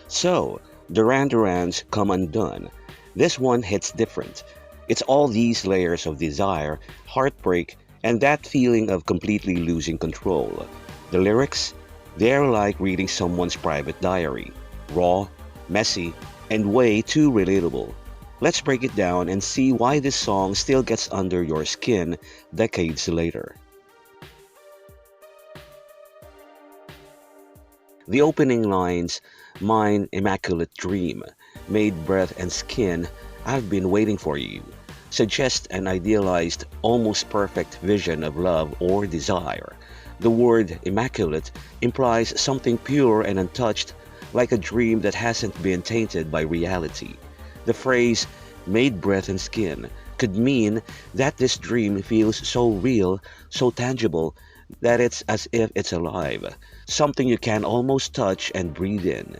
So, Duran-Duran's Come Undone. This one hits different. It's all these layers of desire, heartbreak, and that feeling of completely losing control. The lyrics? They're like reading someone's private diary. Raw, messy, and way too relatable. Let's break it down and see why this song still gets under your skin decades later. The opening lines, "Mine immaculate dream, made breath and skin, I've been waiting for you," suggest an idealized, almost perfect vision of love or desire. The word immaculate implies something pure and untouched, like a dream that hasn't been tainted by reality. The phrase, "made breath and skin," could mean that this dream feels so real, so tangible, that it's as if it's alive, something you can almost touch and breathe in.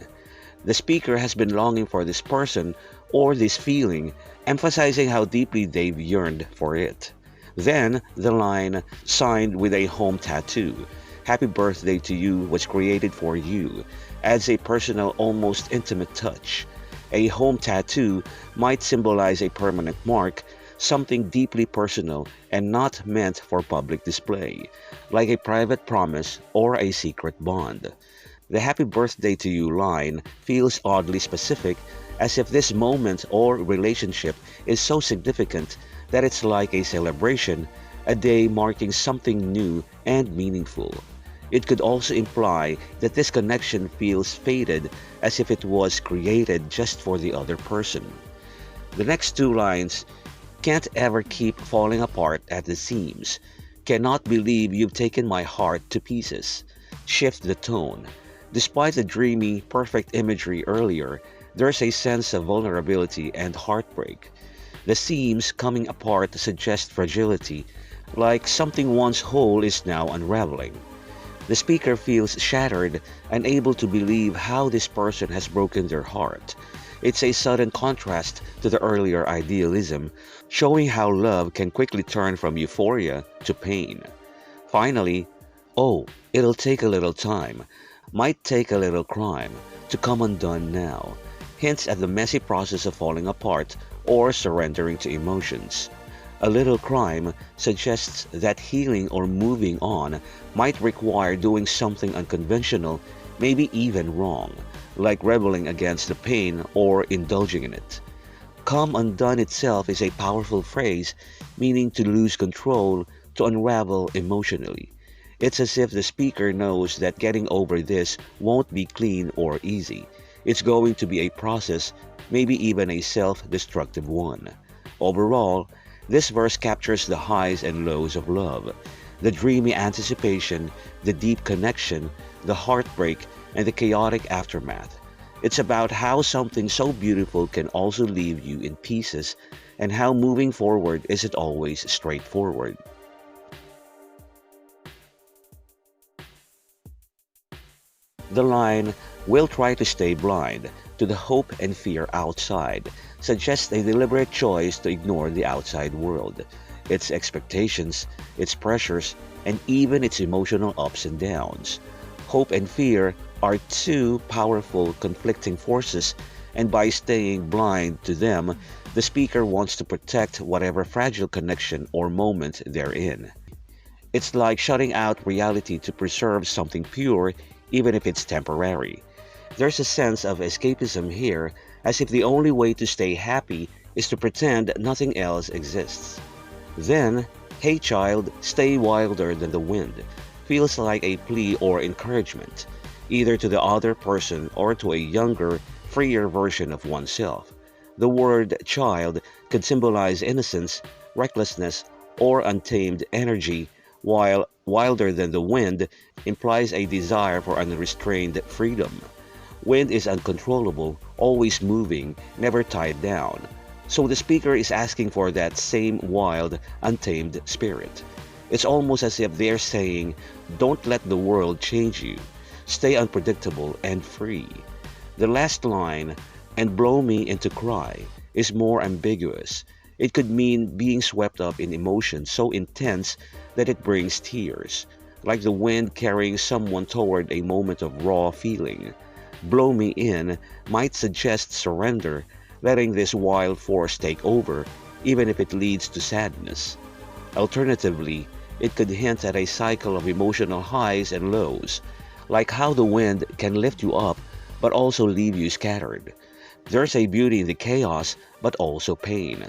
The speaker has been longing for this person or this feeling, emphasizing how deeply they've yearned for it. Then the line, "signed with a home tattoo, happy birthday to you was created for you," adds a personal, almost intimate touch. A home tattoo might symbolize a permanent mark, something deeply personal and not meant for public display, like a private promise or a secret bond. The happy birthday to you line feels oddly specific, as if this moment or relationship is so significant that it's like a celebration, a day marking something new and meaningful. It could also imply that this connection feels faded, as if it was created just for the other person. The next two lines, "can't ever keep falling apart at the seams, cannot believe you've taken my heart to pieces," shift the tone. Despite the dreamy, perfect imagery earlier, there's a sense of vulnerability and heartbreak. The seams coming apart suggest fragility, like something once whole is now unraveling. The speaker feels shattered, unable to believe how this person has broken their heart. It's a sudden contrast to the earlier idealism, showing how love can quickly turn from euphoria to pain. Finally, "oh, it'll take a little time, might take a little crime, to come undone now," hints at the messy process of falling apart or surrendering to emotions. A little crime suggests that healing or moving on might require doing something unconventional, maybe even wrong, like rebelling against the pain or indulging in it. "Come undone" itself is a powerful phrase, meaning to lose control, to unravel emotionally. It's as if the speaker knows that getting over this won't be clean or easy. It's going to be a process, maybe even a self-destructive one. Overall, this verse captures the highs and lows of love, the dreamy anticipation, the deep connection, the heartbreak, and the chaotic aftermath. It's about how something so beautiful can also leave you in pieces, and how moving forward isn't always straightforward. The line, "we'll try to stay blind to the hope and fear outside," suggests a deliberate choice to ignore the outside world, its expectations, its pressures, and even its emotional ups and downs. Hope and fear are two powerful conflicting forces, and by staying blind to them, the speaker wants to protect whatever fragile connection or moment they're in. It's like shutting out reality to preserve something pure, even if it's temporary. There's a sense of escapism here, as if the only way to stay happy is to pretend nothing else exists. Then, "hey child, stay wilder than the wind," feels like a plea or encouragement, either to the other person or to a younger, freer version of oneself. The word child could symbolize innocence, recklessness, or untamed energy, while wilder than the wind implies a desire for unrestrained freedom. Wind is uncontrollable, always moving, never tied down. So the speaker is asking for that same wild, untamed spirit. It's almost as if they're saying, "don't let the world change you. Stay unpredictable and free." The last line, "and blow me into cry," is more ambiguous. It could mean being swept up in emotion so intense that it brings tears, like the wind carrying someone toward a moment of raw feeling. blow me in might suggest surrender, letting this wild force take over, even if it leads to sadness. Alternatively, it could hint at a cycle of emotional highs and lows, like how the wind can lift you up but also leave you scattered. There's a beauty in the chaos, but also pain.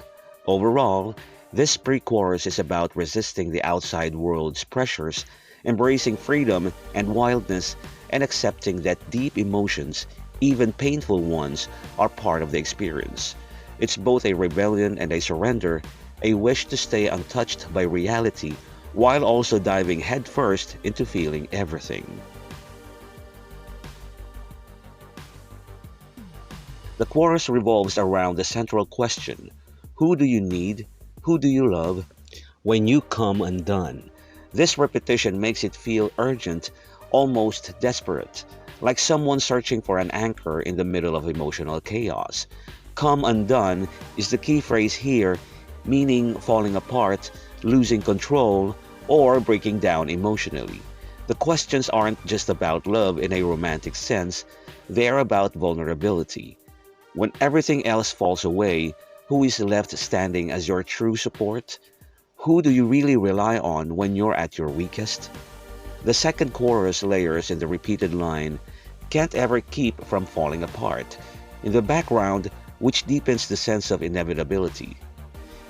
Overall, this pre-chorus is about resisting the outside world's pressures, embracing freedom and wildness, and accepting that deep emotions, even painful ones, are part of the experience. It's both a rebellion and a surrender, a wish to stay untouched by reality, while also diving headfirst into feeling everything. The chorus revolves around the central question: who do you need? Who do you love? When you come undone. This repetition makes it feel urgent, almost desperate, like someone searching for an anchor in the middle of emotional chaos. Come undone is the key phrase here, meaning falling apart, losing control, or breaking down emotionally. The questions aren't just about love in a romantic sense, they're about vulnerability. When everything else falls away, who is left standing as your true support? Who do you really rely on when you're at your weakest? The second chorus layers in the repeated line, can't ever keep from falling apart, in the background, which deepens the sense of inevitability.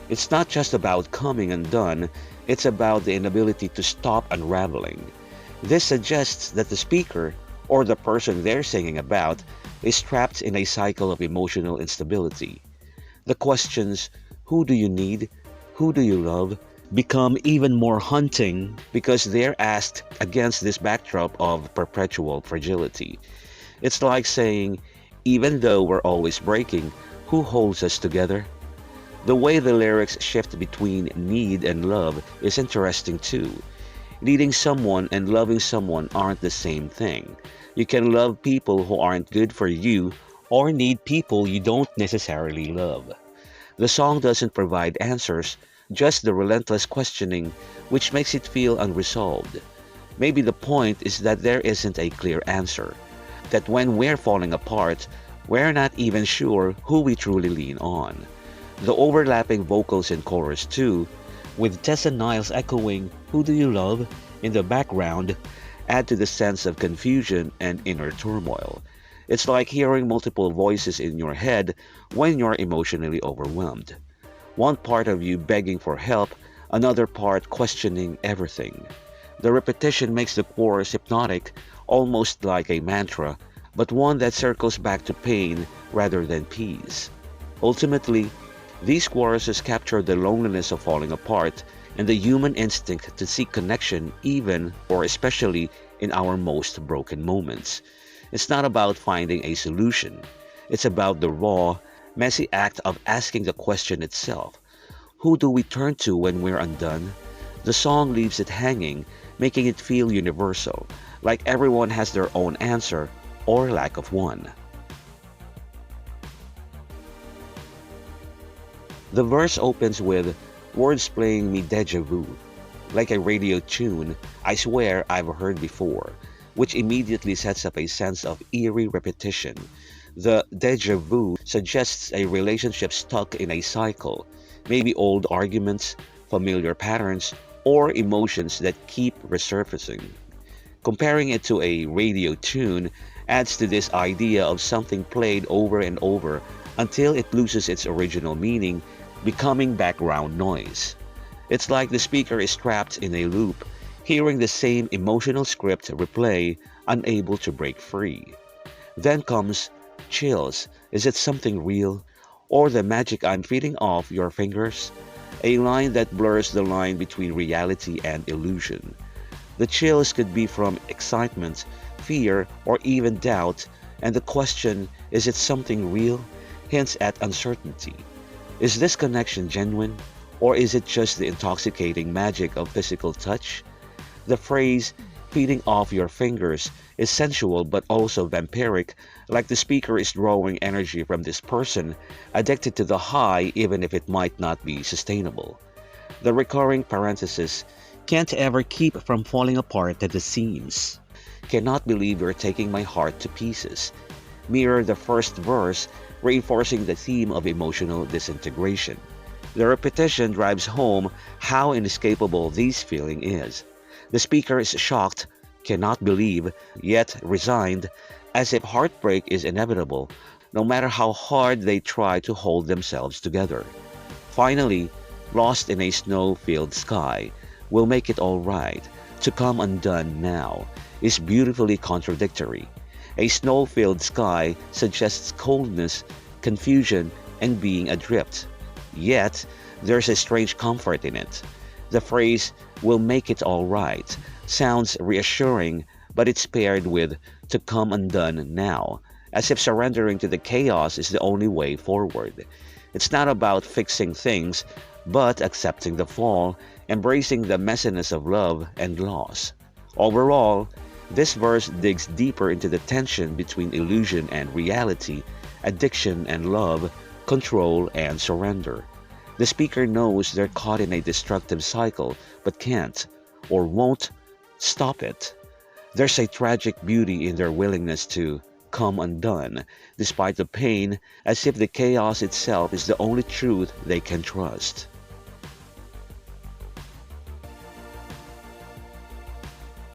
It's not just about coming undone, it's about the inability to stop unraveling. This suggests that the speaker, or the person they're singing about, is trapped in a cycle of emotional instability. The questions, who do you need? Who do you love? Become even more haunting because they're asked against this backdrop of perpetual fragility. It's like saying, even though we're always breaking, who holds us together? The way the lyrics shift between need and love is interesting too. Needing someone and loving someone aren't the same thing. You can love people who aren't good for you or need people you don't necessarily love. The song doesn't provide answers, just the relentless questioning, which makes it feel unresolved. Maybe the point is that there isn't a clear answer, that when we're falling apart, we're not even sure who we truly lean on. The overlapping vocals in chorus 2, with Tessa Niles echoing "Who do you love?" in the background, add to the sense of confusion and inner turmoil. It's like hearing multiple voices in your head when you're emotionally overwhelmed. One part of you begging for help, another part questioning everything. The repetition makes the chorus hypnotic, almost like a mantra, but one that circles back to pain rather than peace. Ultimately, these choruses capture the loneliness of falling apart and the human instinct to seek connection even or especially in our most broken moments. It's not about finding a solution. It's about the raw, messy act of asking the question itself. Who do we turn to when we're undone? The song leaves it hanging, making it feel universal, like everyone has their own answer or lack of one. The verse opens with words playing me déjà vu, like a radio tune I swear I've heard before, which immediately sets up a sense of eerie repetition. The déjà vu suggests a relationship stuck in a cycle, maybe old arguments, familiar patterns, or emotions that keep resurfacing. Comparing it to a radio tune adds to this idea of something played over and over until it loses its original meaning, becoming background noise. It's like the speaker is trapped in a loop, hearing the same emotional script replay, unable to break free. Then comes chills. Is it something real? Or the magic I'm feeding off your fingers? A line that blurs the line between reality and illusion. The chills could be from excitement, fear, or even doubt, and the question, is it something real, hints at uncertainty. Is this connection genuine, or is it just the intoxicating magic of physical touch? The phrase, feeding off your fingers, is sensual but also vampiric, like the speaker is drawing energy from this person, addicted to the high even if it might not be sustainable. The recurring parenthesis, can't ever keep from falling apart at the seams. Cannot believe you're taking my heart to pieces. mirror the first verse, reinforcing the theme of emotional disintegration. The repetition drives home how inescapable this feeling is. The speaker is shocked, cannot believe, yet resigned, as if heartbreak is inevitable, no matter how hard they try to hold themselves together. Finally, lost in a snow-filled sky, will make it all right. To come undone now is beautifully contradictory. A snow-filled sky suggests coldness, confusion, and being adrift. Yet, there's a strange comfort in it. The phrase, will make it all right, sounds reassuring, but it's paired with to come undone now, as if surrendering to the chaos is the only way forward. It's not about fixing things, but accepting the fall, embracing the messiness of love and loss. Overall, this verse digs deeper into the tension between illusion and reality, addiction and love, control and surrender. The speaker knows they're caught in a destructive cycle, but can't, or won't, stop it. There's a tragic beauty in their willingness to come undone, despite the pain, as if the chaos itself is the only truth they can trust.